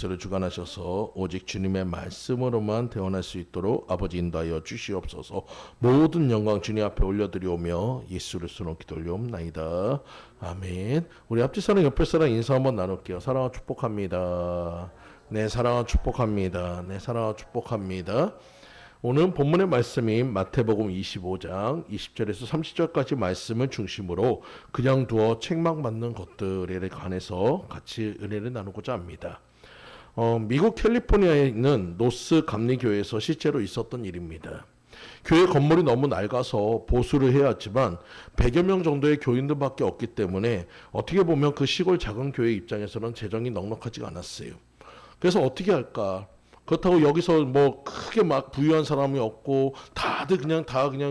설교를 주관하셔서 오직 주님의 말씀으로만 대원할 수 있도록 아버지 인도하여 주시옵소서. 모든 영광 주님 앞에 올려드리오며 예수를 수로 기도 올려옵나이다. 아멘. 우리 앞뒤 사람 옆에 사람 인사 한번 나눌게요. 사랑하고 축복합니다. 네, 사랑하고 축복합니다. 네, 사랑하고 축복합니다. 오늘 본문의 말씀이 마태복음 25장 20절에서 30절까지 말씀을 중심으로 그냥 두어 책망받는 것들에 관해서 같이 은혜를 나누고자 합니다. 미국 캘리포니아에 있는 노스 감리교회에서 실제로 있었던 일입니다. 교회 건물이 너무 낡아서 보수를 해야 했지만 100여 명 정도의 교인들밖에 없기 때문에 어떻게 보면 그 시골 작은 교회 입장에서는 재정이 넉넉하지가 않았어요. 그래서 어떻게 할까? 그렇다고 여기서 뭐 크게 막 부유한 사람이 없고 다들 그냥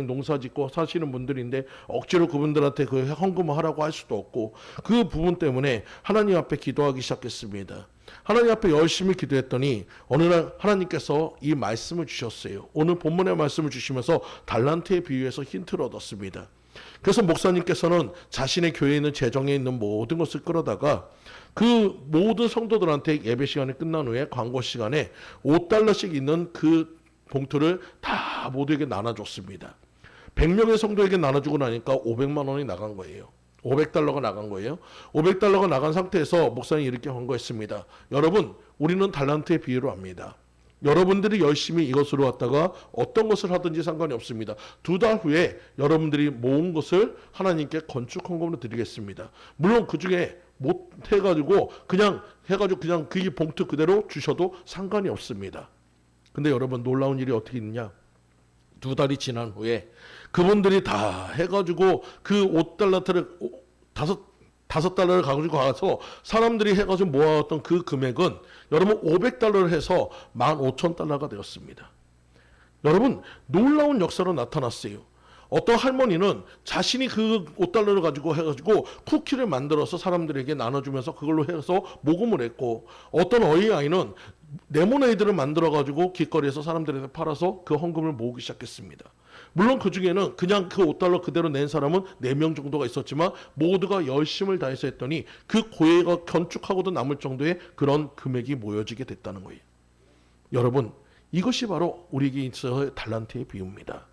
농사 짓고 사시는 분들인데 억지로 그분들한테 그 헌금을 하라고 할 수도 없고 그 부분 때문에 하나님 앞에 기도하기 시작했습니다. 하나님 앞에 열심히 기도했더니 어느 날 하나님께서 이 말씀을 주셨어요. 오늘 본문의 말씀을 주시면서 달란트에 비유해서 힌트를 얻었습니다. 그래서 목사님께서는 자신의 교회에 있는 재정에 있는 모든 것을 끌어다가 그 모든 성도들한테 예배 시간이 끝난 후에 광고 시간에 $5씩 있는 그 봉투를 다 모두에게 나눠줬습니다. 100명의 성도에게 나눠주고 나니까 500만 원이 나간 거예요. $500가 나간 거예요. $500가 나간 상태에서 목사님이 이렇게 권고했습니다. 여러분, 우리는 달란트의 비유로 합니다. 여러분들이 열심히 이것으로 왔다가 어떤 것을 하든지 상관이 없습니다. 2달 후에 여러분들이 모은 것을 하나님께 건축 헌금으로 드리겠습니다. 물론 그 중에 못 해가지고 그냥 그 봉투 그대로 주셔도 상관이 없습니다. 근데 여러분 놀라운 일이 어떻게 있느냐? 2달이 지난 후에 그분들이 다 해가지고 그 $5를 다섯 달러를 가지고 가서 사람들이 해가지고 모아왔던 그 금액은 여러분 $500를 해서 $15,000가 되었습니다. 여러분 놀라운 역사로 나타났어요. 어떤 할머니는 자신이 그 $5를 가지고 해가지고 쿠키를 만들어서 사람들에게 나눠주면서 그걸로 해서 모금을 했고 어떤 어린아이는 레모네이드를 만들어가지고 길거리에서 사람들한테 팔아서 그 헌금을 모으기 시작했습니다. 물론 그 중에는 그냥 그 $5 그대로 낸 사람은 4명 정도가 있었지만 모두가 열심을 다해서 했더니 그 교회가 건축하고도 남을 정도의 그런 금액이 모여지게 됐다는 거예요. 여러분 이것이 바로 우리에게 있어서의 달란트의 비유입니다.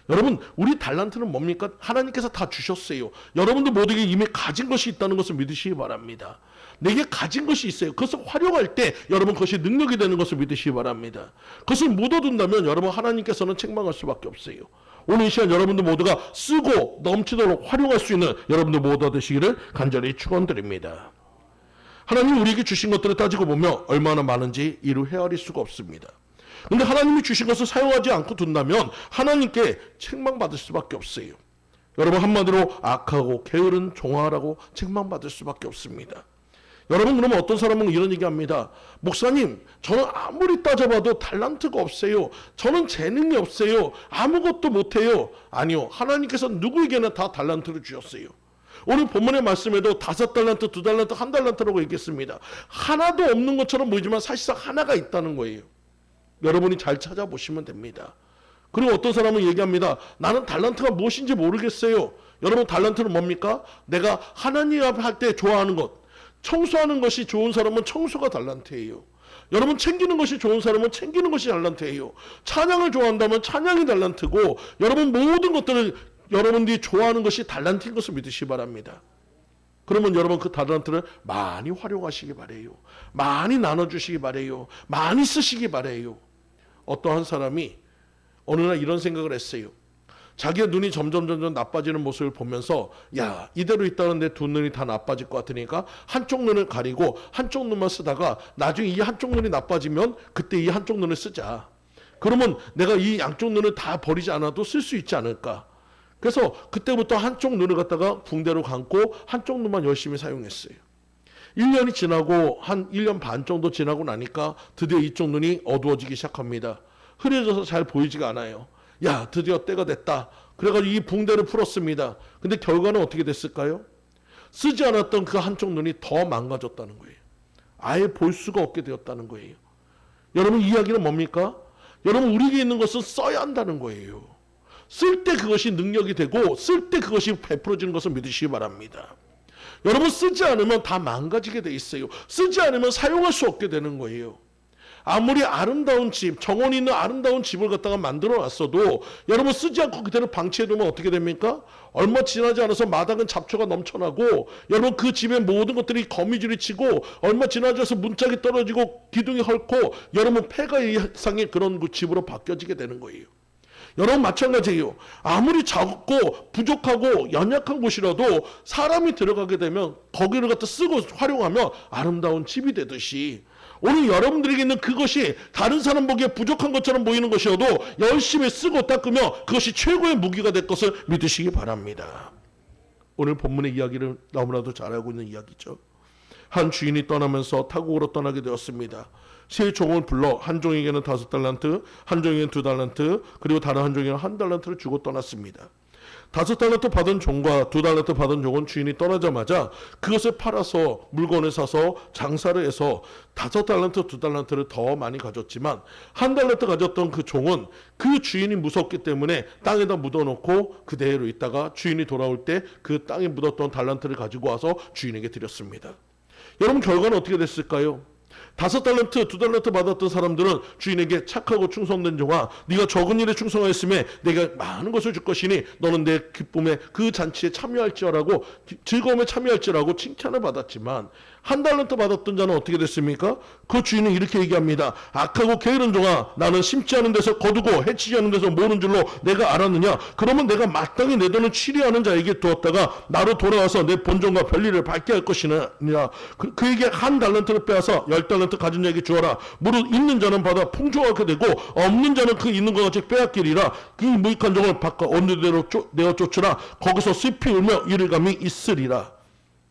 여러분 우리 달란트는 뭡니까? 하나님께서 다 주셨어요. 여러분들 모두에게 이미 가진 것이 있다는 것을 믿으시기 바랍니다. 내게 가진 것이 있어요. 그것을 활용할 때 여러분 그것이 능력이 되는 것을 믿으시기 바랍니다. 그것을 묻어둔다면 여러분 하나님께서는 책망할 수밖에 없어요. 오늘 이 시간 여러분들 모두가 쓰고 넘치도록 활용할 수 있는 여러분들 모두 되시기를 간절히 축원드립니다. 하나님이 우리에게 주신 것들을 따지고 보면 얼마나 많은지 이루 헤아릴 수가 없습니다. 근데 하나님이 주신 것을 사용하지 않고 둔다면 하나님께 책망받을 수밖에 없어요. 여러분 한마디로 악하고 게으른 종아라고 책망받을 수밖에 없습니다. 여러분 그러면 어떤 사람은 이런 얘기합니다. 목사님 저는 아무리 따져봐도 달란트가 없어요. 저는 재능이 없어요. 아무것도 못해요. 아니요. 하나님께서 누구에게나 다 달란트를 주셨어요. 오늘 본문의 말씀에도 5달란트, 2달란트, 1달란트라고 얘기했습니다. 하나도 없는 것처럼 보이지만 사실상 하나가 있다는 거예요. 여러분이 잘 찾아보시면 됩니다. 그리고 어떤 사람은 얘기합니다. 나는 달란트가 무엇인지 모르겠어요. 여러분 달란트는 뭡니까? 내가 하나님 앞에 할 때 좋아하는 것. 청소하는 것이 좋은 사람은 청소가 달란트예요. 여러분 챙기는 것이 좋은 사람은 챙기는 것이 달란트예요. 찬양을 좋아한다면 찬양이 달란트고 여러분 모든 것들을 여러분들이 좋아하는 것이 달란트인 것을 믿으시기 바랍니다. 그러면 여러분 그 달란트를 많이 활용하시기 바래요. 많이 나눠주시기 바래요. 많이 쓰시기 바래요. 어떠한 사람이 어느 날 이런 생각을 했어요. 자기의 눈이 점점 나빠지는 모습을 보면서 야 이대로 있다는 내 두 눈이 다 나빠질 것 같으니까 한쪽 눈을 가리고 한쪽 눈만 쓰다가 나중에 이 한쪽 눈이 나빠지면 그때 이 한쪽 눈을 쓰자. 그러면 내가 이 양쪽 눈을 다 버리지 않아도 쓸 수 있지 않을까. 그래서 그때부터 한쪽 눈을 갖다가 붕대로 감고 한쪽 눈만 열심히 사용했어요. 1년이 지나고 한 1년 반 정도 지나고 나니까 드디어 이쪽 눈이 어두워지기 시작합니다. 흐려져서 잘 보이지가 않아요. 야 드디어 때가 됐다. 그래가지고 이 붕대를 풀었습니다. 근데 결과는 어떻게 됐을까요? 쓰지 않았던 그 한쪽 눈이 더 망가졌다는 거예요. 아예 볼 수가 없게 되었다는 거예요. 여러분 이 이야기는 뭡니까? 여러분 우리에게 있는 것은 써야 한다는 거예요. 쓸 때 그것이 능력이 되고 쓸 때 그것이 베풀어지는 것을 믿으시기 바랍니다. 여러분 쓰지 않으면 다 망가지게 돼 있어요. 쓰지 않으면 사용할 수 없게 되는 거예요. 아무리 아름다운 집, 정원이 있는 아름다운 집을 갖다가 만들어 놨어도 여러분 쓰지 않고 그대로 방치해 두면 어떻게 됩니까? 얼마 지나지 않아서 마당은 잡초가 넘쳐나고 여러분 그 집의 모든 것들이 거미줄이 치고 얼마 지나지 않아서 문짝이 떨어지고 기둥이 헐고 여러분 폐가 이상의 그런 집으로 바뀌어지게 되는 거예요. 여러분 마찬가지예요. 아무리 작고 부족하고 연약한 곳이라도 사람이 들어가게 되면 거기를 갖다 쓰고 활용하면 아름다운 집이 되듯이 오늘 여러분들에게 있는 그것이 다른 사람 보기에 부족한 것처럼 보이는 것이어도 열심히 쓰고 닦으면 그것이 최고의 무기가 될 것을 믿으시기 바랍니다. 오늘 본문의 이야기를 너무나도 잘 알고 있는 이야기죠. 한 주인이 떠나면서 타국으로 떠나게 되었습니다. 세 종을 불러 한 종에게는 5달란트, 한 종에게는 2달란트, 그리고 다른 한 종에게는 1달란트를 주고 떠났습니다. 5달란트 받은 종과 2달란트 받은 종은 주인이 떠나자마자 그것을 팔아서 물건을 사서 장사를 해서 5달란트, 2달란트를 더 많이 가졌지만 1달란트 가졌던 그 종은 그 주인이 무섭기 때문에 땅에다 묻어놓고 그대로 있다가 주인이 돌아올 때 그 땅에 묻었던 달란트를 가지고 와서 주인에게 드렸습니다. 여러분 결과는 어떻게 됐을까요? 5달란트, 2달란트 받았던 사람들은 주인에게 착하고 충성된 종아, 네가 적은 일에 충성하였음에 내가 많은 것을 줄 것이니 너는 내 기쁨에 그 잔치에 참여할지라고 즐거움에 참여할지라고 칭찬을 받았지만 1달란트 받았던 자는 어떻게 됐습니까? 그 주인은 이렇게 얘기합니다. 악하고 게으른 종아, 나는 심지 않은 데서 거두고 해치지 않은 데서 모는 줄로 내가 알았느냐? 그러면 내가 마땅히 내 돈을 취리하는 자에게 두었다가 나로 돌아와서 내 본종과 별일을 밝게 할 것이냐? 그에게 1달란트를 빼앗아 10달란트 가진 자에게 주어라. 무릇 있는 자는 받아 풍족하게 되고 없는 자는 그 있는 것 같이 빼앗기리라. 그 무익한 종을 바꿔 어느 데로 내어 쫓으라. 거기서 슬피 울며 이를감이 있으리라.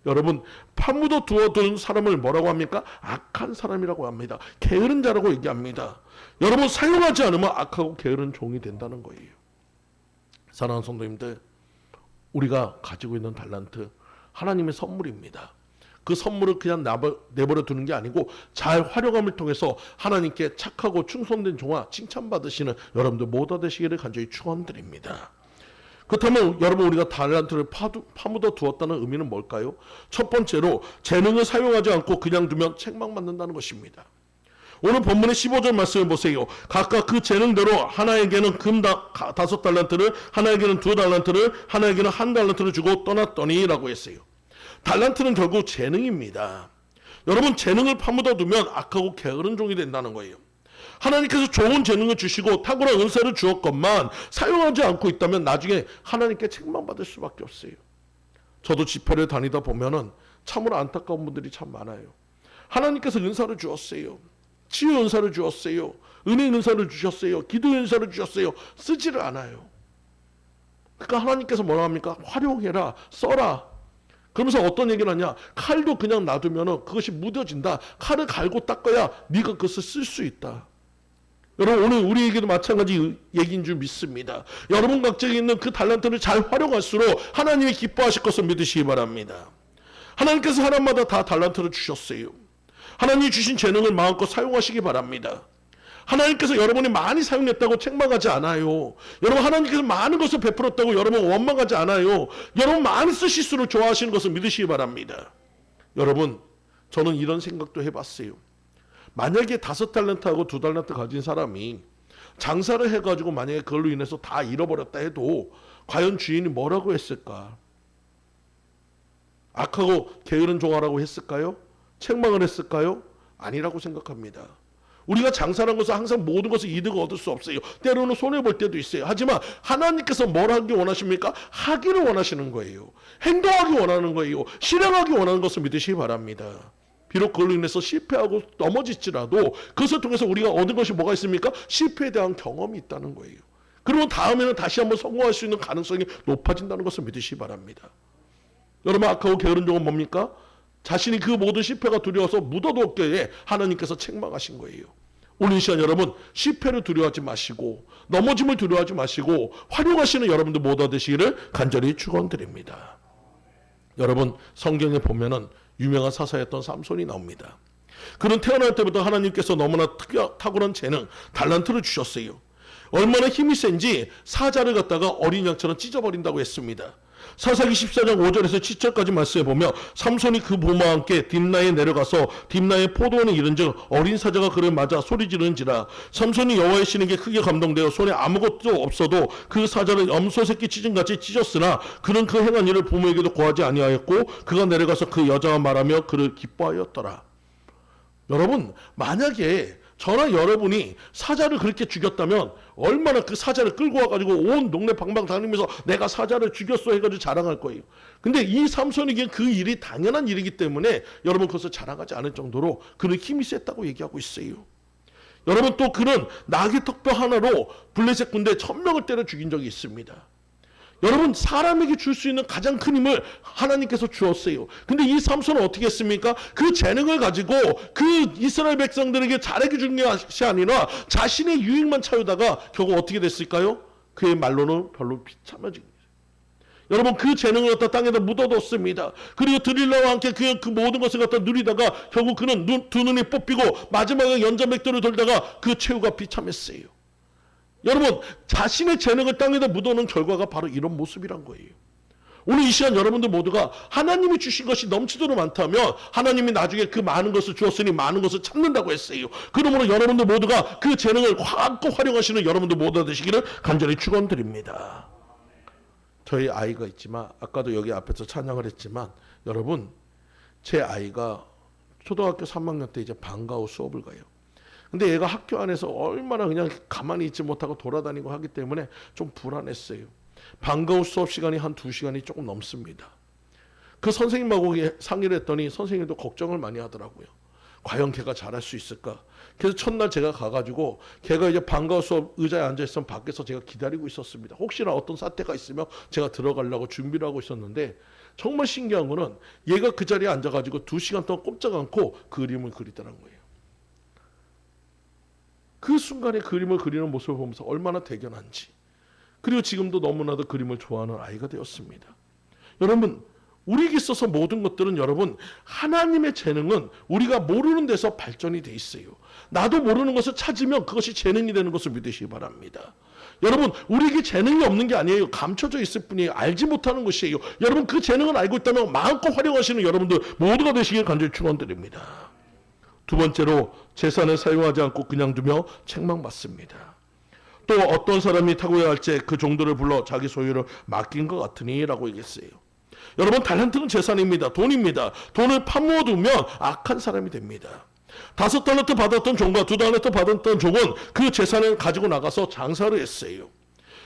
여러분 파묻어 두어둔 사람을 뭐라고 합니까? 악한 사람이라고 합니다. 게으른 자라고 얘기합니다. 여러분 사용하지 않으면 악하고 게으른 종이 된다는 거예요. 사랑하는 성도님들, 우리가 가지고 있는 달란트 하나님의 선물입니다. 그 선물을 그냥 내버려 두는 게 아니고 잘 활용함을 통해서 하나님께 착하고 충성된 종아 칭찬받으시는 여러분들 모두 되시기를 간절히 축원드립니다. 그렇다면 여러분 우리가 달란트를 파묻어 두었다는 의미는 뭘까요? 첫 번째로 재능을 사용하지 않고 그냥 두면 책망받는다는 것입니다. 오늘 본문의 15절 말씀을 보세요. 각각 그 재능대로 하나에게는 금 5달란트를, 하나에게는 2달란트를, 하나에게는 1달란트를 주고 떠났더니 라고 했어요. 달란트는 결국 재능입니다. 여러분 재능을 파묻어 두면 악하고 게으른 종이 된다는 거예요. 하나님께서 좋은 재능을 주시고 탁월한 은사를 주었건만 사용하지 않고 있다면 나중에 하나님께 책망받을 수밖에 없어요. 저도 집회를 다니다 보면은 참으로 안타까운 분들이 참 많아요. 하나님께서 은사를 주었어요. 치유 은사를 주었어요. 은혜 은사를 주셨어요. 기도 은사를 주셨어요. 쓰지를 않아요. 그러니까 하나님께서 뭐라 합니까? 활용해라, 써라. 그러면서 어떤 얘기를 하냐? 칼도 그냥 놔두면은 그것이 묻어진다. 칼을 갈고 닦아야 네가 그것을 쓸 수 있다. 여러분 오늘 우리에게도 마찬가지 얘기인 줄 믿습니다. 여러분 각자에 있는 그 달란트를 잘 활용할수록 하나님이 기뻐하실 것을 믿으시기 바랍니다. 하나님께서 사람마다 다 달란트를 주셨어요. 하나님이 주신 재능을 마음껏 사용하시기 바랍니다. 하나님께서 여러분이 많이 사용했다고 책망하지 않아요. 여러분 하나님께서 많은 것을 베풀었다고 여러분 원망하지 않아요. 여러분 많이 쓰실수록 좋아하시는 것을 믿으시기 바랍니다. 여러분 저는 이런 생각도 해봤어요. 만약에 5달란트하고 2달란트 가진 사람이 장사를 해가지고 만약에 그걸로 인해서 다 잃어버렸다 해도 과연 주인이 뭐라고 했을까? 악하고 게으른 종아라고 했을까요? 책망을 했을까요? 아니라고 생각합니다. 우리가 장사라는 것은 항상 모든 것을 이득을 얻을 수 없어요. 때로는 손해볼 때도 있어요. 하지만 하나님께서 뭘 하기 원하십니까? 하기를 원하시는 거예요. 행동하기 원하는 거예요. 실행하기 원하는 것을 믿으시기 바랍니다. 비록 그걸로 인해서 실패하고 넘어질지라도 그것을 통해서 우리가 얻은 것이 뭐가 있습니까? 실패에 대한 경험이 있다는 거예요. 그러면 다음에는 다시 한번 성공할 수 있는 가능성이 높아진다는 것을 믿으시기 바랍니다. 여러분 악하고 게으른 종은 뭡니까? 자신이 그 모든 실패가 두려워서 묻어뒀기에 하나님께서 책망하신 거예요. 오늘 이 시간 여러분 실패를 두려워하지 마시고 넘어짐을 두려워하지 마시고 활용하시는 여러분들 모두 되시기를 간절히 축원드립니다. 여러분 성경에 보면은 유명한 사사였던 삼손이 나옵니다. 그는 태어날 때부터 하나님께서 너무나 탁월한 재능, 달란트를 주셨어요. 얼마나 힘이 센지 사자를 갖다가 어린 양처럼 찢어버린다고 했습니다. 사사기 14장 5절에서 7절까지 말씀해 보면 삼손이 그 부모와 함께 딥나에 내려가서 딥나의 포도원에 이른즉 어린 사자가 그를 맞아 소리 지르는지라. 삼손이 여호와의 신에게 크게 감동되어 손에 아무것도 없어도 그 사자를 염소 새끼 찢은같이 찢었으나 그는 그 행한 일을 부모에게도 고하지 아니하였고 그가 내려가서 그 여자와 말하며 그를 기뻐하였더라. 여러분, 만약에 저나 여러분이 사자를 그렇게 죽였다면 얼마나 그 사자를 끌고 와가지고 온 동네 방방 다니면서 내가 사자를 죽였어 해가지고 자랑할 거예요. 근데 이 삼손에게 그 일이 당연한 일이기 때문에 여러분 그것을 자랑하지 않을 정도로 그는 힘이 셌다고 얘기하고 있어요. 여러분, 또 그는 나귀 턱뼈 하나로 블레셋 군대 1000명을 때려 죽인 적이 있습니다. 여러분, 사람에게 줄 수 있는 가장 큰 힘을 하나님께서 주었어요. 근데 이 삼손은 어떻게 했습니까? 그 재능을 가지고 그 이스라엘 백성들에게 잘해 주는 것이 아니라 자신의 유익만 차유다가 결국 어떻게 됐을까요? 그의 말로는 별로 비참해진 거예요. 여러분, 그 재능을 갖다 땅에다 묻어뒀습니다. 그리고 드릴라와 함께 그 모든 것을 갖다 누리다가 결국 그는 두 눈이 뽑히고 마지막에 연자맥도를 돌다가 그 최후가 비참했어요. 여러분, 자신의 재능을 땅에다 묻어놓은 결과가 바로 이런 모습이란 거예요. 오늘 이 시간 여러분들 모두가 하나님이 주신 것이 넘치도록 많다면 하나님이 나중에 그 많은 것을 주었으니 많은 것을 찾는다고 했어요. 그러므로 여러분들 모두가 그 재능을 확고 활용하시는 여러분들 모두가 되시기를 간절히 축원드립니다. 저희 아이가 있지만 아까도 여기 앞에서 찬양을 했지만 여러분, 제 아이가 초등학교 3학년 때 이제 방과 후 수업을 가요. 근데 얘가 학교 안에서 얼마나 그냥 가만히 있지 못하고 돌아다니고 하기 때문에 좀 불안했어요. 방과 후 수업 시간이 한 2시간이 조금 넘습니다. 그 선생님하고 상의를 했더니 선생님도 걱정을 많이 하더라고요. 과연 걔가 잘할 수 있을까? 그래서 첫날 제가 가가지고 걔가 이제 방과 후 수업 의자에 앉아있으면 밖에서 제가 기다리고 있었습니다. 혹시나 어떤 사태가 있으면 제가 들어가려고 준비를 하고 있었는데 정말 신기한 거는 얘가 그 자리에 앉아가지고 2시간 동안 꼼짝 않고 그림을 그리더라는 거예요. 그 순간에 그림을 그리는 모습을 보면서 얼마나 대견한지, 그리고 지금도 너무나도 그림을 좋아하는 아이가 되었습니다. 여러분, 우리에게 있어서 모든 것들은 여러분, 하나님의 재능은 우리가 모르는 데서 발전이 돼 있어요. 나도 모르는 것을 찾으면 그것이 재능이 되는 것을 믿으시기 바랍니다. 여러분, 우리에게 재능이 없는 게 아니에요. 감춰져 있을 뿐이에요. 알지 못하는 것이에요. 여러분, 그 재능을 알고 있다면 마음껏 활용하시는 여러분들 모두가 되시길 간절히 축원드립니다. 두 번째로, 재산을 사용하지 않고 그냥 두며 책망받습니다. 또 어떤 사람이 탁구해야 할지 그 종들을 불러 자기 소유를 맡긴 것 같으니 라고 얘기했어요. 여러분, 달란트는 재산입니다. 돈입니다. 돈을 파묻으면 악한 사람이 됩니다. 5달란트 받았던 종과 2달란트 받았던 종은 그 재산을 가지고 나가서 장사를 했어요.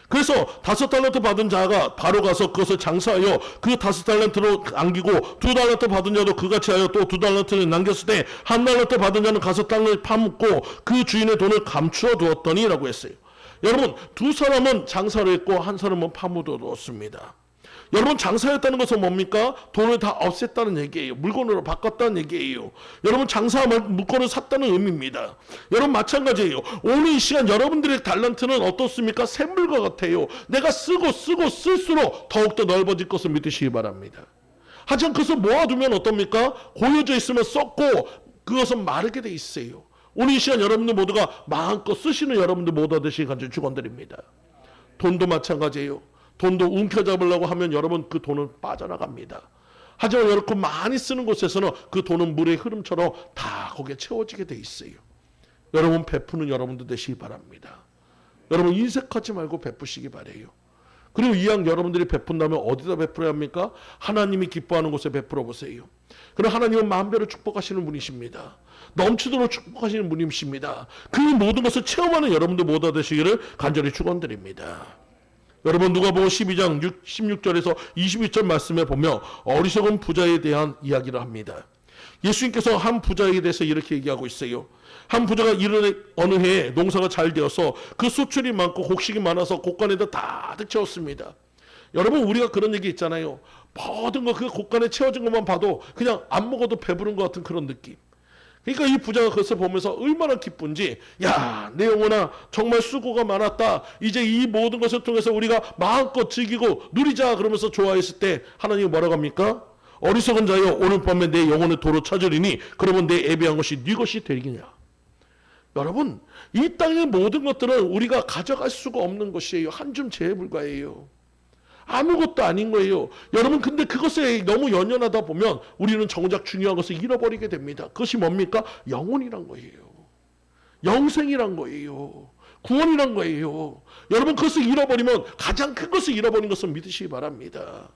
그래서 5달란트 받은 자가 바로 가서 그것을 장사하여 그 5달란트로 남기고 2달란트 받은 자도 그같이 하여 또 2달란트를 남겼을 때 1달란트 받은 자는 가서 땅을 파묻고 그 주인의 돈을 감추어 두었더니 라고 했어요. 여러분, 두 사람은 장사를 했고 한 사람은 파묻어 두었습니다. 여러분, 장사했다는 것은 뭡니까? 돈을 다 없앴다는 얘기예요. 물건으로 바꿨다는 얘기예요. 여러분, 장사하면 물건을 샀다는 의미입니다. 여러분, 마찬가지예요. 오늘 이 시간 여러분들의 달란트는 어떻습니까? 샘물과 같아요. 내가 쓰고 쓸수록 더욱더 넓어질 것을 믿으시기 바랍니다. 하지만 그것을 모아두면 어떻습니까? 고여져 있으면 썩고 그것은 마르게 돼 있어요. 오늘 이 시간 여러분들 모두가 마음껏 쓰시는 여러분들 모두가 되시기 간절히 축원드립니다. 돈도 마찬가지예요. 돈도 움켜잡으려고 하면 여러분 그 돈은 빠져나갑니다. 하지만 여러분 많이 쓰는 곳에서는 그 돈은 물의 흐름처럼 다 거기에 채워지게 돼 있어요. 여러분, 베푸는 여러분도 되시기 바랍니다. 여러분, 인색하지 말고 베푸시기 바래요. 그리고 이왕 여러분들이 베푼다면 어디다 베풀어야 합니까? 하나님이 기뻐하는 곳에 베풀어 보세요. 그럼 하나님은 만배로 축복하시는 분이십니다. 넘치도록 축복하시는 분이십니다. 그 모든 것을 체험하는 여러분들 모두 되시기를 간절히 축원드립니다. 여러분, 누가복음 12장 16절에서 22절 말씀에 보면 어리석은 부자에 대한 이야기를 합니다. 예수님께서 한 부자에 대해서 이렇게 얘기하고 있어요. 한 부자가 이른 어느 해에 농사가 잘 되어서 그 수출이 많고 곡식이 많아서 곳간에다 가득 채웠습니다. 여러분, 우리가 그런 얘기 있잖아요. 모든 거 그 곳간에 채워진 것만 봐도 그냥 안 먹어도 배부른 것 같은 그런 느낌. 그러니까 이 부자가 그것을 보면서 얼마나 기쁜지, 야, 내 영혼아, 정말 수고가 많았다. 이제 이 모든 것을 통해서 우리가 마음껏 즐기고 누리자 그러면서 좋아했을 때 하나님이 뭐라고 합니까? 어리석은 자여, 오늘 밤에 내 영혼을 도로 찾으리니 그러면 내 예배한 것이 네 것이 되리냐. 여러분, 이 땅의 모든 것들은 우리가 가져갈 수가 없는 것이에요. 한 줌 재에 불과해요. 아무것도 아닌 거예요. 여러분, 근데 그것에 너무 연연하다 보면 우리는 정작 중요한 것을 잃어버리게 됩니다. 그것이 뭡니까? 영혼이란 거예요. 영생이란 거예요. 구원이란 거예요. 여러분, 그것을 잃어버리면 가장 큰 것을 잃어버린 것을 믿으시기 바랍니다.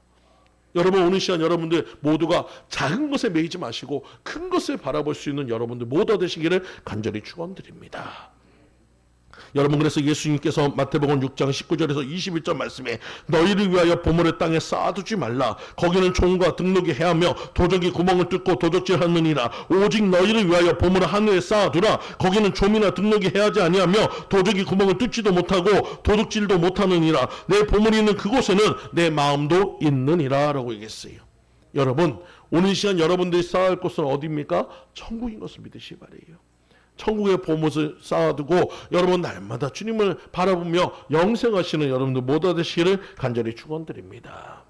여러분, 오늘 시간 여러분들 모두가 작은 것에 매이지 마시고 큰 것을 바라볼 수 있는 여러분들 모두 되시기를 간절히 축원드립니다. 여러분, 그래서 예수님께서 마태복음 6장 19절에서 21절 말씀에 너희를 위하여 보물을 땅에 쌓아두지 말라. 거기는 종과 등록이 해하며 도적이 구멍을 뚫고 도적질하느니라. 오직 너희를 위하여 보물을 하늘에 쌓아두라. 거기는 좀이나 등록이 해하지 아니하며 도적이 구멍을 뚫지도 못하고 도둑질도 못하느니라. 내 보물이 있는 그곳에는 내 마음도 있느니라 라고 얘기했어요. 여러분, 오늘 시간 여러분들이 쌓을 곳은 어디입니까? 천국인 것을 믿으시기 바라요. 천국의 보물을 쌓아두고 여러분 날마다 주님을 바라보며 영생하시는 여러분들 모두 되시기를 간절히 축원드립니다.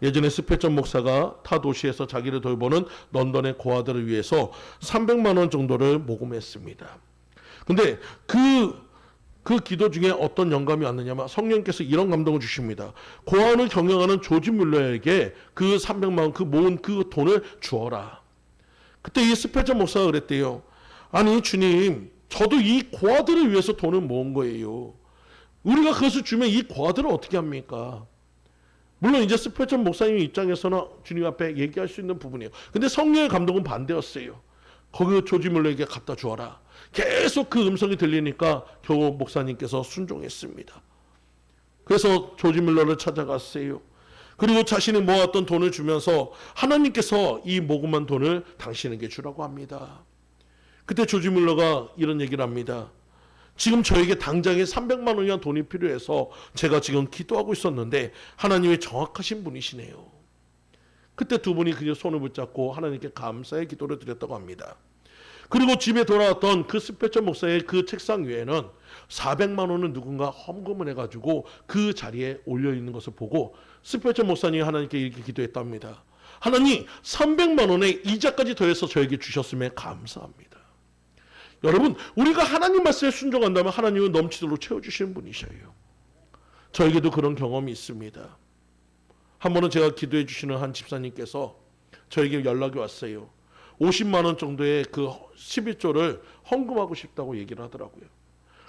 예전에 스페전 목사가 타 도시에서 자기를 돌보는 런던의 고아들을 위해서 300만 원 정도를 모금했습니다. 근데 그 기도 중에 어떤 영감이 왔느냐면 성령께서 이런 감동을 주십니다. 고아원을 경영하는 조지 뮬러에게 그 300만 원, 그 모은 그 돈을 주어라. 그때 이 스페전 목사가 그랬대요. 아니 주님, 저도 이 고아들을 위해서 돈을 모은 거예요. 우리가 그것을 주면 이 고아들은 어떻게 합니까? 물론 이제 스페전 목사님 입장에서는 주님 앞에 얘기할 수 있는 부분이에요. 근데 성령의 감동은 반대였어요. 거기 조지 물러에게 갖다 주어라. 계속 그 음성이 들리니까 겨우 목사님께서 순종했습니다. 그래서 조지 물러를 찾아갔어요. 그리고 자신이 모았던 돈을 주면서 하나님께서 이 모금한 돈을 당신에게 주라고 합니다. 그때 조지 물러가 이런 얘기를 합니다. 지금 저에게 당장에 300만 원이란 돈이 필요해서 제가 지금 기도하고 있었는데 하나님이 정확하신 분이시네요. 그때 두 분이 그냥 손을 붙잡고 하나님께 감사의 기도를 드렸다고 합니다. 그리고 집에 돌아왔던 그 스페전 목사의 그 책상 위에는 400만 원은 누군가 헌금을 해가지고 그 자리에 올려있는 것을 보고 스페전 목사님이 하나님께 이렇게 기도했답니다. 하나님, 300만 원의 이자까지 더해서 저에게 주셨음에 감사합니다. 여러분, 우리가 하나님 말씀에 순종한다면 하나님은 넘치도록 채워주시는 분이셔요. 저에게도 그런 경험이 있습니다. 한 번은 제가 기도해 주시는 한 집사님께서 저에게 연락이 왔어요. 50만 원 정도의 그 11조를 헌금하고 싶다고 얘기를 하더라고요.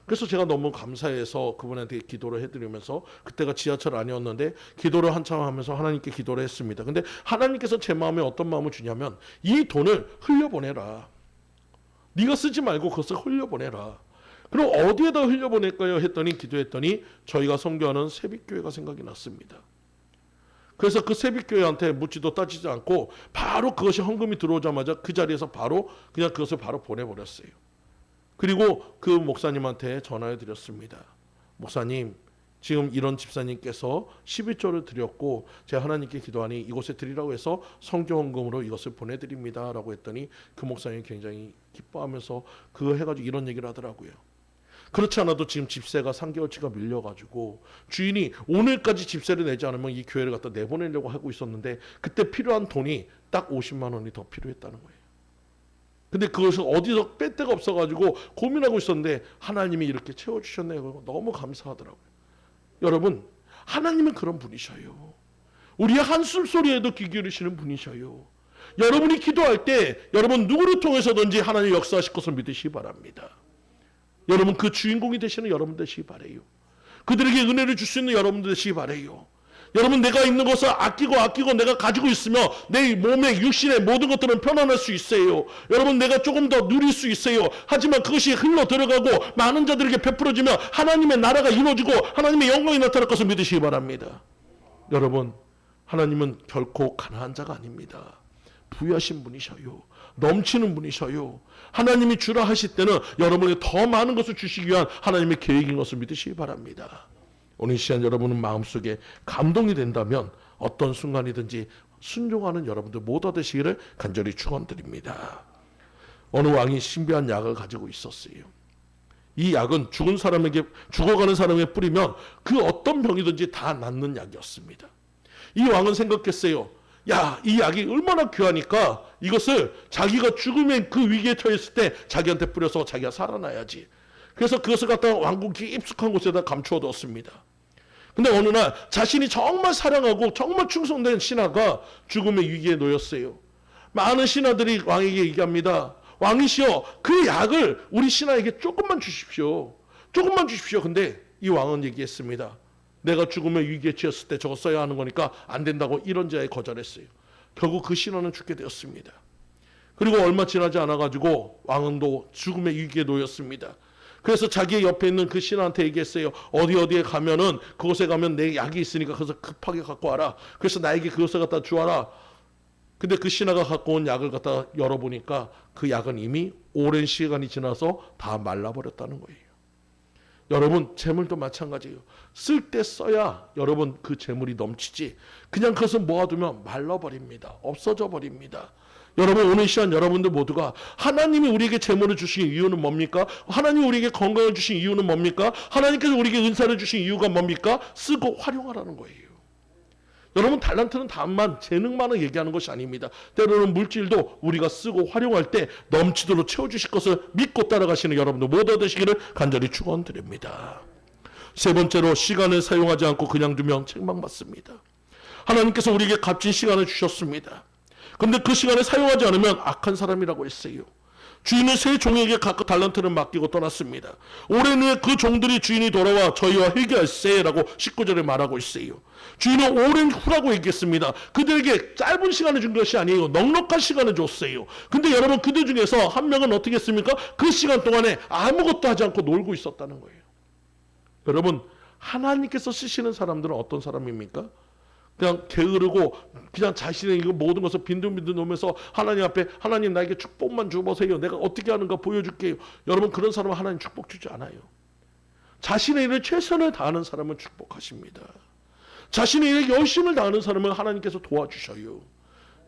그래서 제가 너무 감사해서 그분한테 기도를 해드리면서, 그때가 지하철 아니었는데 기도를 한참 하면서 하나님께 기도를 했습니다. 근데 하나님께서 제 마음에 어떤 마음을 주냐면 이 돈을 흘려보내라. 네가 쓰지 말고 그것을 흘려보내라. 그럼 어디에다 흘려보낼까요? 했더니 기도했더니 저희가 선교하는 새빛교회가 생각이 났습니다. 그래서 그 새빛교회한테 묻지도 따지지 않고 바로 그것이 헌금이 들어오자마자 그 자리에서 바로 그냥 그것을 바로 보내버렸어요. 그리고 그 목사님한테 전화해 드렸습니다. 목사님, 지금 이런 집사님께서 11조를 드렸고 제가 하나님께 기도하니 이곳에 드리라고 해서 성교 헌금으로 이것을 보내드립니다 라고 했더니 그 목사님이 굉장히 기뻐하면서 그거 해가지고 이런 얘기를 하더라고요. 그렇지 않아도 지금 집세가 3개월치가 밀려가지고 주인이 오늘까지 집세를 내지 않으면 이 교회를 갖다 내보내려고 하고 있었는데 그때 필요한 돈이 딱 50만 원이 더 필요했다는 거예요. 근데 그것을 어디서 뺄 데가 없어가지고 고민하고 있었는데 하나님이 이렇게 채워주셨네요. 너무 감사하더라고요. 여러분, 하나님은 그런 분이셔요. 우리의 한숨 소리에도 귀 기울이시는 분이셔요. 여러분이 기도할 때 여러분 누구를 통해서든지 하나님 역사하실 것을 믿으시기 바랍니다. 여러분, 그 주인공이 되시는 여러분 되시기 바라요. 그들에게 은혜를 줄 수 있는 여러분들 되시기 바라요. 여러분, 내가 있는 것을 아끼고 내가 가지고 있으며 내 몸의 육신의 모든 것들은 편안할 수 있어요. 여러분, 내가 조금 더 누릴 수 있어요. 하지만 그것이 흘러 들어가고 많은 자들에게 베풀어지며 하나님의 나라가 이루어지고 하나님의 영광이 나타날 것을 믿으시기 바랍니다. 여러분, 하나님은 결코 가난한 자가 아닙니다. 부유하신 분이셔요. 넘치는 분이셔요. 하나님이 주라 하실 때는 여러분에게 더 많은 것을 주시기 위한 하나님의 계획인 것을 믿으시기 바랍니다. 오늘 시간 여러분은 마음속에 감동이 된다면 어떤 순간이든지 순종하는 여러분들 모두 되시기를 간절히 축원드립니다. 어느 왕이 신비한 약을 가지고 있었어요. 이 약은 죽어가는 사람에게 뿌리면 그 어떤 병이든지 다 낫는 약이었습니다. 이 왕은 생각했어요. 야, 이 약이 얼마나 귀하니까 이것을 자기가 죽음의 그 위기에 처했을 때 자기한테 뿌려서 자기가 살아나야지. 그래서 그것을 갖다가 왕궁 깊숙한 곳에다 감추어 뒀습니다. 근데 어느 날 자신이 정말 사랑하고 정말 충성된 신하가 죽음의 위기에 놓였어요. 많은 신하들이 왕에게 얘기합니다. 왕이시여, 그 약을 우리 신하에게 조금만 주십시오. 조금만 주십시오. 근데 이 왕은 얘기했습니다. 내가 죽음의 위기에 처했을 때 저거 써야 하는 거니까 안 된다고 이런저에 거절했어요. 결국 그 신하는 죽게 되었습니다. 그리고 얼마 지나지 않아가지고 왕은 또 죽음의 위기에 놓였습니다. 그래서 자기 옆에 있는 그 신하한테 얘기했어요. 어디에 가면은 그곳에 가면 내 약이 있으니까 그것을 급하게 갖고 와라. 그래서 나에게 그것을 갖다 주어라. 근데 그 신하가 갖고 온 약을 갖다 열어보니까 그 약은 이미 오랜 시간이 지나서 다 말라버렸다는 거예요. 여러분, 재물도 마찬가지예요. 쓸 때 써야 여러분 그 재물이 넘치지, 그냥 그것을 모아두면 말라버립니다. 없어져 버립니다. 여러분, 오늘 시간 여러분들 모두가 하나님이 우리에게 재물을 주신 이유는 뭡니까? 하나님이 우리에게 건강을 주신 이유는 뭡니까? 하나님께서 우리에게 은사를 주신 이유가 뭡니까? 쓰고 활용하라는 거예요. 여러분, 달란트는 다만 재능만을 얘기하는 것이 아닙니다. 때로는 물질도 우리가 쓰고 활용할 때 넘치도록 채워주실 것을 믿고 따라가시는 여러분들 모두 되시기를 간절히 축원드립니다. 세 번째로, 시간을 사용하지 않고 그냥 두면 책망받습니다. 하나님께서 우리에게 값진 시간을 주셨습니다. 근데 그 시간을 사용하지 않으면 악한 사람이라고 했어요. 주인은 세 종에게 각각 달란트를 맡기고 떠났습니다. 오랜 후에 그 종들이 주인이 돌아와 저희와 회개할세라고 19절에 말하고 있어요. 주인은 오랜 후라고 얘기했습니다. 그들에게 짧은 시간을 준 것이 아니에요. 넉넉한 시간을 줬어요. 근데 여러분, 그들 중에서 한 명은 어떻게 했습니까? 그 시간 동안에 아무것도 하지 않고 놀고 있었다는 거예요. 여러분, 하나님께서 쓰시는 사람들은 어떤 사람입니까? 그냥 게으르고 그냥 자신의 이거 모든 것을 빈둥빈둥 놓으면서 하나님 앞에, 하나님 나에게 축복만 주보세요. 내가 어떻게 하는가 보여줄게요. 여러분, 그런 사람은 하나님 축복 주지 않아요. 자신의 일에 최선을 다하는 사람은 축복하십니다. 자신의 일에 열심을 다하는 사람은 하나님께서 도와주셔요.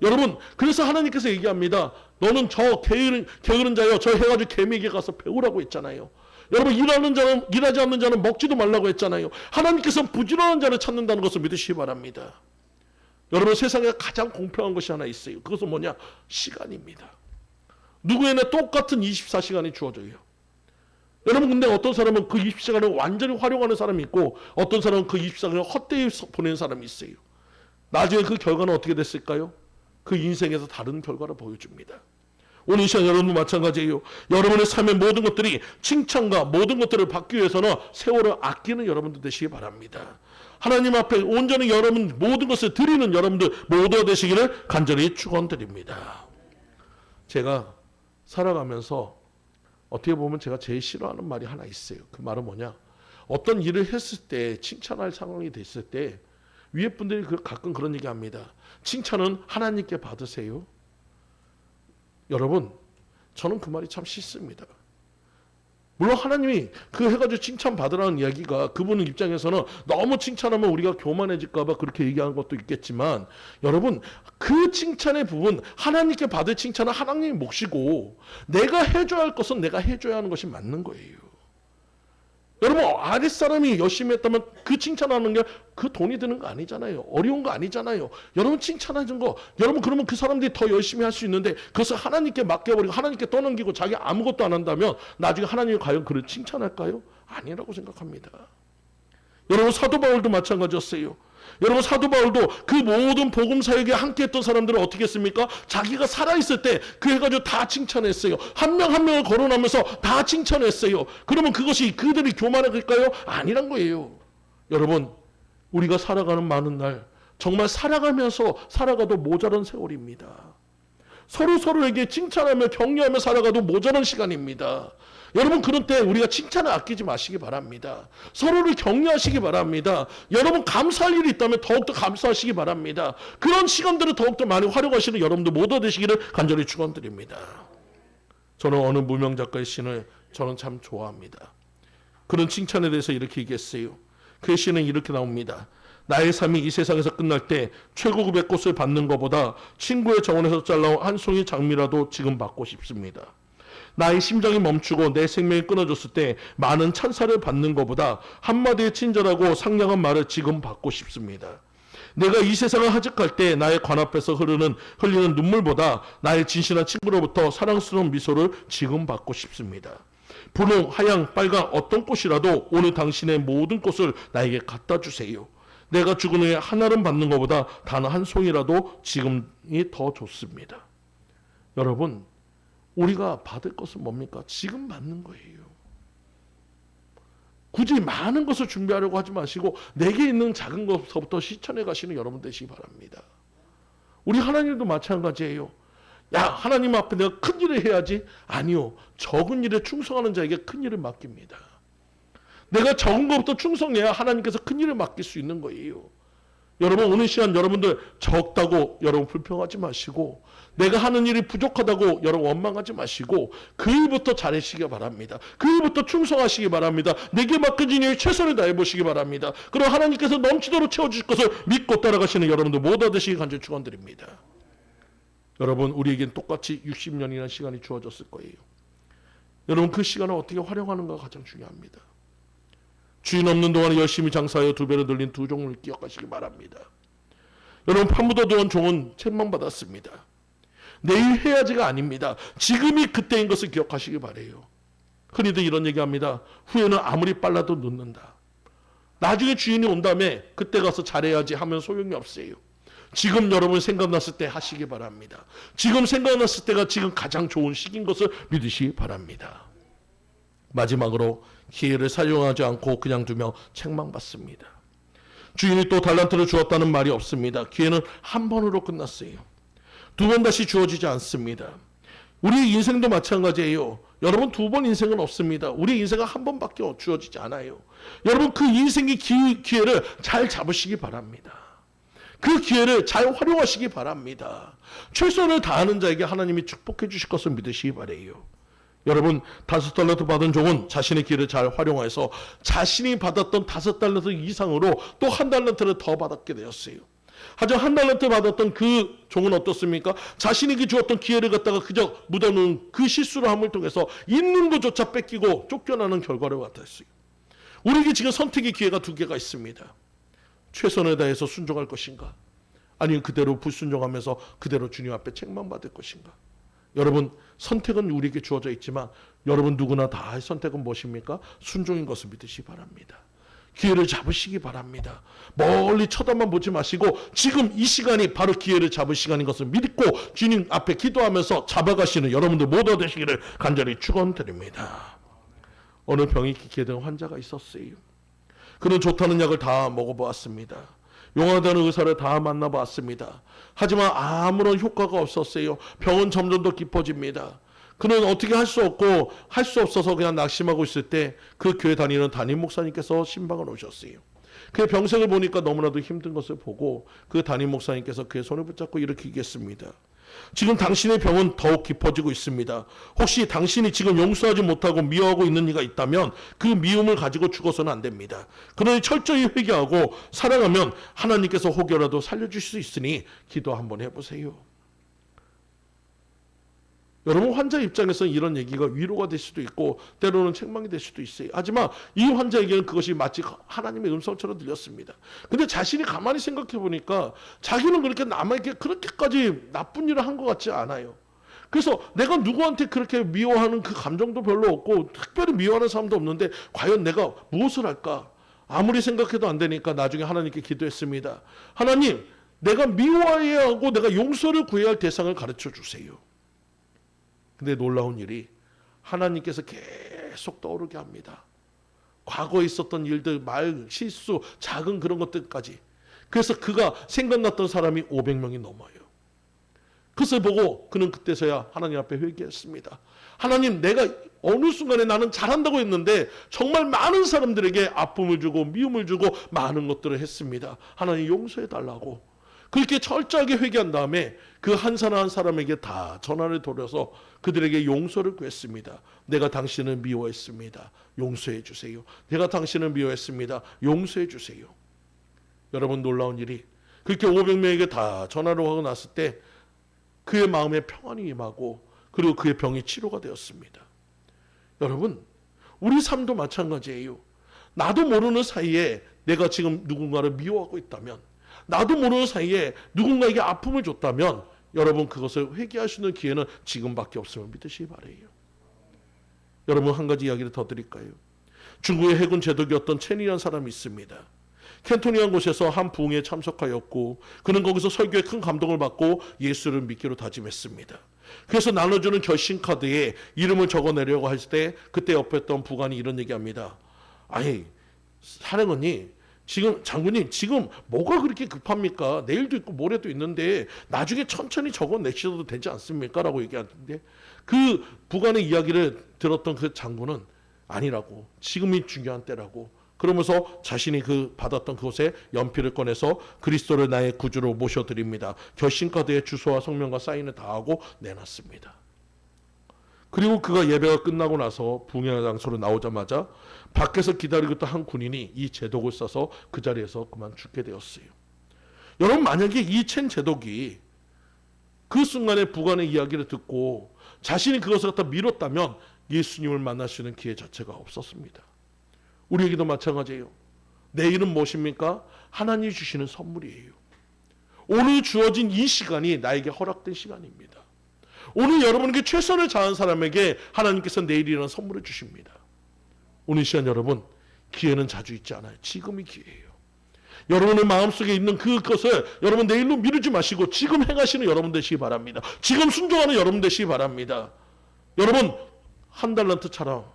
여러분, 그래서 하나님께서 얘기합니다. 너는 저 게으른 자여, 저 해가지고 개미에게 가서 배우라고 했잖아요. 여러분, 일하지 않는 자는 먹지도 말라고 했잖아요. 하나님께서는 부지런한 자를 찾는다는 것을 믿으시기 바랍니다. 여러분, 세상에 가장 공평한 것이 하나 있어요. 그것은 뭐냐? 시간입니다. 누구에나 똑같은 24시간이 주어져요. 여러분, 근데 어떤 사람은 그 24시간을 완전히 활용하는 사람이 있고, 어떤 사람은 그 24시간을 헛되이 보내는 사람이 있어요. 나중에 그 결과는 어떻게 됐을까요? 그 인생에서 다른 결과를 보여줍니다. 오늘 이 시간 여러분도 마찬가지예요. 여러분의 삶의 모든 것들이 칭찬과 모든 것들을 받기 위해서는 세월을 아끼는 여러분들 되시기 바랍니다. 하나님 앞에 온전히 여러분 모든 것을 드리는 여러분들 모두가 되시기를 간절히 축원드립니다. 제가 살아가면서 어떻게 보면 제가 제일 싫어하는 말이 하나 있어요. 그 말은 뭐냐? 어떤 일을 했을 때, 칭찬할 상황이 됐을 때 위에 분들이 가끔 그런 얘기합니다. 칭찬은 하나님께 받으세요. 여러분, 저는 그 말이 참 싫습니다. 물론 하나님이 그 해가지고 칭찬받으라는 이야기가 그분 입장에서는 너무 칭찬하면 우리가 교만해질까봐 그렇게 얘기하는 것도 있겠지만, 여러분, 그 칭찬의 부분, 하나님께 받을 칭찬은 하나님의 몫이고 내가 해줘야 할 것은 내가 해줘야 하는 것이 맞는 거예요. 여러분, 아랫사람이 열심히 했다면 그 칭찬하는 게 그 돈이 드는 거 아니잖아요. 어려운 거 아니잖아요. 여러분, 칭찬해준 거, 여러분 그러면 그 사람들이 더 열심히 할 수 있는데 그것을 하나님께 맡겨버리고 하나님께 떠넘기고 자기 아무것도 안 한다면 나중에 하나님이 과연 그를 칭찬할까요? 아니라고 생각합니다. 여러분, 사도 바울도 마찬가지였어요. 여러분, 사도 바울도 그 모든 복음 사역에 함께 했던 사람들은 어떻게 했습니까? 자기가 살아있을 때 그 해가지고 다 칭찬했어요. 한 명 한 명을 거론하면서 다 칭찬했어요. 그러면 그것이 그들이 교만할까요? 아니란 거예요. 여러분, 우리가 살아가는 많은 날, 정말 살아가면서 살아가도 모자란 세월입니다. 서로에게 칭찬하며 격려하며 살아가도 모자란 시간입니다. 여러분, 그런 때 우리가 칭찬을 아끼지 마시기 바랍니다. 서로를 격려하시기 바랍니다. 여러분, 감사할 일이 있다면 더욱더 감사하시기 바랍니다. 그런 시간들을 더욱더 많이 활용하시는 여러분들 모두 되시기를 간절히 축원드립니다. 저는 어느 무명 작가의 시를 저는 참 좋아합니다. 그런 칭찬에 대해서 이렇게 얘기했어요. 그의 시는 이렇게 나옵니다. 나의 삶이 이 세상에서 끝날 때 최고급의 꽃을 받는 것보다 친구의 정원에서 잘라온 한 송이 장미라도 지금 받고 싶습니다. 나의 심장이 멈추고 내 생명이 끊어졌을 때 많은 찬사를 받는 것보다 한마디의 친절하고 상냥한 말을 지금 받고 싶습니다. 내가 이 세상을 하직할 때 나의 관 앞에서 흘리는 눈물보다 나의 진실한 친구로부터 사랑스러운 미소를 지금 받고 싶습니다. 분홍, 하양, 빨강 어떤 꽃이라도 오늘 당신의 모든 꽃을 나에게 갖다 주세요. 내가 죽은 후에 하나를 받는 것보다 단 한 송이라도 지금이 더 좋습니다. 여러분, 우리가 받을 것은 뭡니까? 지금 받는 거예요. 굳이 많은 것을 준비하려고 하지 마시고 내게 있는 작은 것부터 실천해 가시는 여러분 되시기 바랍니다. 우리 하나님도 마찬가지예요. 야, 하나님 앞에 내가 큰 일을 해야지. 아니요. 적은 일에 충성하는 자에게 큰 일을 맡깁니다. 내가 적은 것부터 충성해야 하나님께서 큰 일을 맡길 수 있는 거예요. 여러분, 오늘 시간 여러분들 적다고 여러분 불평하지 마시고, 내가 하는 일이 부족하다고 여러분 원망하지 마시고, 그 일부터 잘하시기 바랍니다. 그 일부터 충성하시기 바랍니다. 내게 맡겨진 일 최선을 다해 보시기 바랍니다. 그럼 하나님께서 넘치도록 채워주실 것을 믿고 따라가시는 여러분들 모두 되시기 간절히 축원드립니다. 여러분, 우리에겐 똑같이 60년이라는 시간이 주어졌을 거예요. 여러분, 그 시간을 어떻게 활용하는가가 가장 중요합니다. 주인 없는 동안에 열심히 장사하여 2배로 늘린 두 종을 기억하시기 바랍니다. 여러분, 파묻어두은 종은 책망받았습니다. 내일 해야지가 아닙니다. 지금이 그때인 것을 기억하시기 바래요. 흔히들 이런 얘기합니다. 후회는 아무리 빨라도 늦는다. 나중에 주인이 온 다음에 그때 가서 잘해야지 하면 소용이 없어요. 지금 여러분 생각났을 때 하시기 바랍니다. 지금 생각났을 때가 지금 가장 좋은 시기인 것을 믿으시기 바랍니다. 마지막으로 기회를 사용하지 않고 그냥 두며 책망받습니다. 주인이 또 달란트를 주었다는 말이 없습니다. 기회는 한 번으로 끝났어요. 2번 다시 주어지지 않습니다. 우리 인생도 마찬가지예요. 여러분, 2번 인생은 없습니다. 우리 인생은 한 번밖에 주어지지 않아요. 여러분, 그 인생의 기회를 잘 잡으시기 바랍니다. 그 기회를 잘 활용하시기 바랍니다. 최선을 다하는 자에게 하나님이 축복해 주실 것을 믿으시기 바래요. 여러분, 5달란트 받은 종은 자신의 기회를 잘 활용해서 자신이 받았던 5달란트 이상으로 또 1달란트를 더 받게 되었어요. 하지만 1달란트 받았던 그 종은 어떻습니까? 자신에게 주었던 기회를 갖다가 그저 묻어놓은 그 실수를 함을 통해서 있는 것조차 뺏기고 쫓겨나는 결과를 같았어요. 우리에게 지금 선택의 기회가 2개가 있습니다. 최선을 다해서 순종할 것인가? 아니면 그대로 불순종하면서 그대로 주님 앞에 책망받을 것인가? 여러분, 선택은 우리에게 주어져 있지만 여러분 누구나 다 할 선택은 무엇입니까? 순종인 것을 믿으시기 바랍니다. 기회를 잡으시기 바랍니다. 멀리 쳐다만 보지 마시고 지금 이 시간이 바로 기회를 잡을 시간인 것을 믿고 주님 앞에 기도하면서 잡아가시는 여러분들 모두 되시기를 간절히 축원드립니다. 어느 병이 기게 된 환자가 있었어요. 그는 좋다는 약을 다 먹어보았습니다. 용하다는 의사를 다 만나봤습니다. 하지만 아무런 효과가 없었어요. 병은 점점 더 깊어집니다. 그는 어떻게 할 수 없고 할 수 없어서 그냥 낙심하고 있을 때 그 교회 다니는 담임 목사님께서 신방을 오셨어요. 그의 병색을 보니까 너무나도 힘든 것을 보고 그 담임 목사님께서 그의 손을 붙잡고 이렇게 얘기했습니다. 지금 당신의 병은 더욱 깊어지고 있습니다. 혹시 당신이 지금 용서하지 못하고 미워하고 있는 이가 있다면 그 미움을 가지고 죽어서는 안 됩니다. 그러니 철저히 회개하고 살아가면 하나님께서 혹여라도 살려주실 수 있으니 기도 한번 해보세요. 여러분, 환자 입장에서는 이런 얘기가 위로가 될 수도 있고 때로는 책망이 될 수도 있어요. 하지만 이 환자에게는 그것이 마치 하나님의 음성처럼 들렸습니다. 근데 자신이 가만히 생각해 보니까 자기는 그렇게 남에게 그렇게까지 나쁜 일을 한 것 같지 않아요. 그래서 내가 누구한테 그렇게 미워하는 그 감정도 별로 없고 특별히 미워하는 사람도 없는데 과연 내가 무엇을 할까? 아무리 생각해도 안 되니까 나중에 하나님께 기도했습니다. 하나님, 내가 미워해야 하고 내가 용서를 구해야 할 대상을 가르쳐 주세요. 근데 놀라운 일이 하나님께서 계속 떠오르게 합니다. 과거에 있었던 일들, 말, 실수, 작은 그런 것들까지. 그래서 그가 생각났던 사람이 500명이 넘어요. 그것을 보고 그는 그때서야 하나님 앞에 회개했습니다. 하나님, 내가 어느 순간에 나는 잘한다고 했는데 정말 많은 사람들에게 아픔을 주고 미움을 주고 많은 것들을 했습니다. 하나님 용서해달라고. 그렇게 철저하게 회개한 다음에 그 한 사람 한 사람에게 다 전화를 돌려서 그들에게 용서를 구했습니다. 내가 당신을 미워했습니다. 용서해 주세요. 내가 당신을 미워했습니다. 용서해 주세요. 여러분, 놀라운 일이 그렇게 500명에게 다 전화를 하고 났을 때 그의 마음에 평안이 임하고 그리고 그의 병이 치료가 되었습니다. 여러분, 우리 삶도 마찬가지예요. 나도 모르는 사이에 내가 지금 누군가를 미워하고 있다면, 나도 모르는 사이에 누군가에게 아픔을 줬다면 여러분, 그것을 회개하시는 기회는 지금밖에 없음을 믿으시기 바라요. 여러분 한 가지 이야기를 더 드릴까요? 중국의 해군 제독이었던 첸이라는 사람이 있습니다. 캔톤이라는 곳에서 한 부흥에 참석하였고 그는 거기서 설교에 큰 감동을 받고 예수를 믿기로 다짐했습니다. 그래서 나눠주는 결심카드에 이름을 적어내려고 할 때 그때 옆에 있던 부관이 이런 얘기합니다. 아니 사령관님, 지금 장군님 지금 뭐가 그렇게 급합니까? 내일도 있고 모레도 있는데 나중에 천천히 적어내셔도 되지 않습니까? 라고 얘기하는데 그 부관의 이야기를 들었던 그 장군은 아니라고, 지금이 중요한 때라고, 그러면서 자신이 그 받았던 그곳에 연필을 꺼내서 그리스도를 나의 구주로 모셔드립니다. 결심카드에 주소와 성명과 사인을 다 하고 내놨습니다. 그리고 그가 예배가 끝나고 나서 부흥의 장소로 나오자마자 밖에서 기다리고 있던 한 군인이 이 제독을 쏴서 그 자리에서 그만 죽게 되었어요. 여러분 만약에 이 첸 제독이 그 순간에 부관의 이야기를 듣고 자신이 그것을 갖다 미뤘다면 예수님을 만날 수 있는 기회 자체가 없었습니다. 우리에게도 마찬가지예요. 내일은 무엇입니까? 하나님이 주시는 선물이에요. 오늘 주어진 이 시간이 나에게 허락된 시간입니다. 오늘 여러분에게 최선을 다한 사람에게 하나님께서 내일이라는 선물을 주십니다. 오늘 시간 여러분, 기회는 자주 있지 않아요. 지금이 기회예요. 여러분의 마음속에 있는 그것을 여러분 내일로 미루지 마시고 지금 행하시는 여러분 되시기 바랍니다. 지금 순종하는 여러분 되시기 바랍니다. 여러분 한 달란트처럼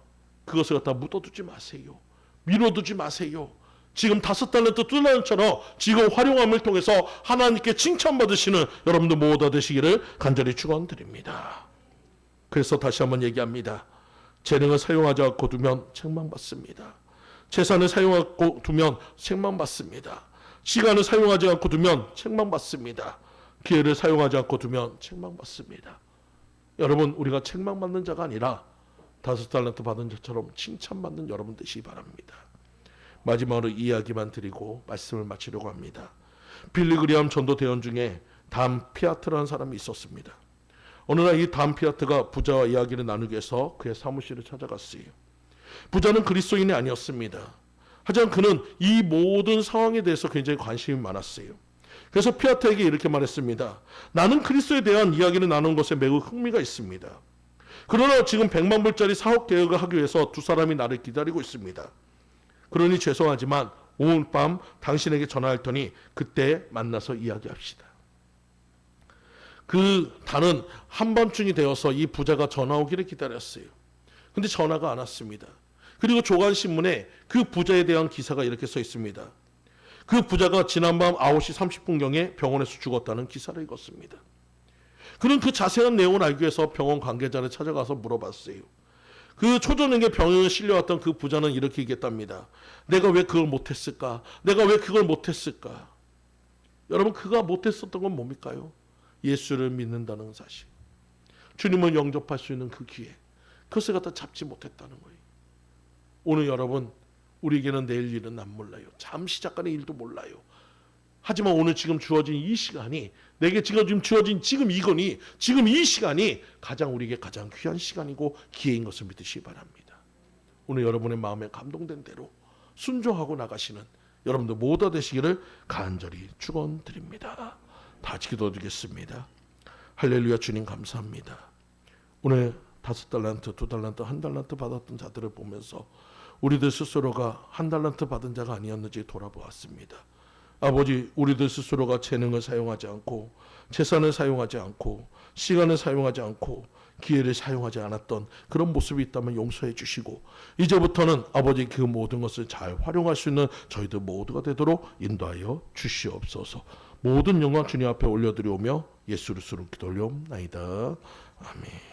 그것을 갖다 묻어두지 마세요. 미뤄두지 마세요. 지금 5달란트 2달란트처럼 지금 활용함을 통해서 하나님께 칭찬받으시는 여러분들 모두 되시기를 간절히 축원드립니다. 그래서 다시 한번 얘기합니다. 재능을 사용하지 않고 두면 책망받습니다. 재산을 사용하고 두면 책망받습니다. 시간을 사용하지 않고 두면 책망받습니다. 기회를 사용하지 않고 두면 책망받습니다. 여러분 우리가 책망받는 자가 아니라 5달란트 받은 자처럼 칭찬받는 여러분 되시기 바랍니다. 마지막으로 이야기만 드리고 말씀을 마치려고 합니다. 빌리 그리함 전도 대원 중에 담 피아트라는 사람이 있었습니다. 어느 날 이 담 피아트가 부자와 이야기를 나누기 위해서 그의 사무실을 찾아갔어요. 부자는 그리스도인이 아니었습니다. 하지만 그는 이 모든 상황에 대해서 굉장히 관심이 많았어요. 그래서 피아트에게 이렇게 말했습니다. 나는 그리스도에 대한 이야기를 나누는 것에 매우 흥미가 있습니다. 그러나 지금 100만 불짜리 사업 계획을 하기 위해서 두 사람이 나를 기다리고 있습니다. 그러니 죄송하지만 오늘 밤 당신에게 전화할 테니 그때 만나서 이야기합시다. 그 단은 한밤중이 되어서 이 부자가 전화 오기를 기다렸어요. 근데 전화가 안 왔습니다. 그리고 조간신문에 그 부자에 대한 기사가 이렇게 써 있습니다. 그 부자가 지난밤 9시 30분경에 병원에서 죽었다는 기사를 읽었습니다. 그는 그 자세한 내용을 알기 위해서 병원 관계자를 찾아가서 물어봤어요. 그 초저녁에 병원에 실려왔던 그 부자는 이렇게 얘기했답니다. 내가 왜 그걸 못했을까? 내가 왜 그걸 못했을까? 여러분 그가 못했었던 건 뭡니까요? 예수를 믿는다는 사실. 주님을 영접할 수 있는 그 기회. 그것을 갖다 잡지 못했다는 거예요. 오늘 여러분 우리에게는 내일 일은 안 몰라요. 잠시 잠깐의 일도 몰라요. 하지만 오늘 지금 주어진 이 시간이 내게 지금 주어진 지금 이건이 지금 이 시간이 가장 우리에게 가장 귀한 시간이고 기회인 것을 믿으시기 바랍니다. 오늘 여러분의 마음에 감동된 대로 순종하고 나가시는 여러분들 모두 되시기를 간절히 축원드립니다. 다 같이 기도드리겠습니다. 할렐루야. 주님 감사합니다. 오늘 5달란트, 2달란트, 1달란트 받았던 자들을 보면서 우리들 스스로가 1달란트 받은 자가 아니었는지 돌아보았습니다. 아버지, 우리들 스스로가 재능을 사용하지 않고 재산을 사용하지 않고 시간을 사용하지 않고 기회를 사용하지 않았던 그런 모습이 있다면 용서해 주시고 이제부터는 아버지 그 모든 것을 잘 활용할 수 있는 저희들 모두가 되도록 인도하여 주시옵소서. 모든 영광 주님 앞에 올려드리오며 예수를 기도 올려옵나이다. 아멘.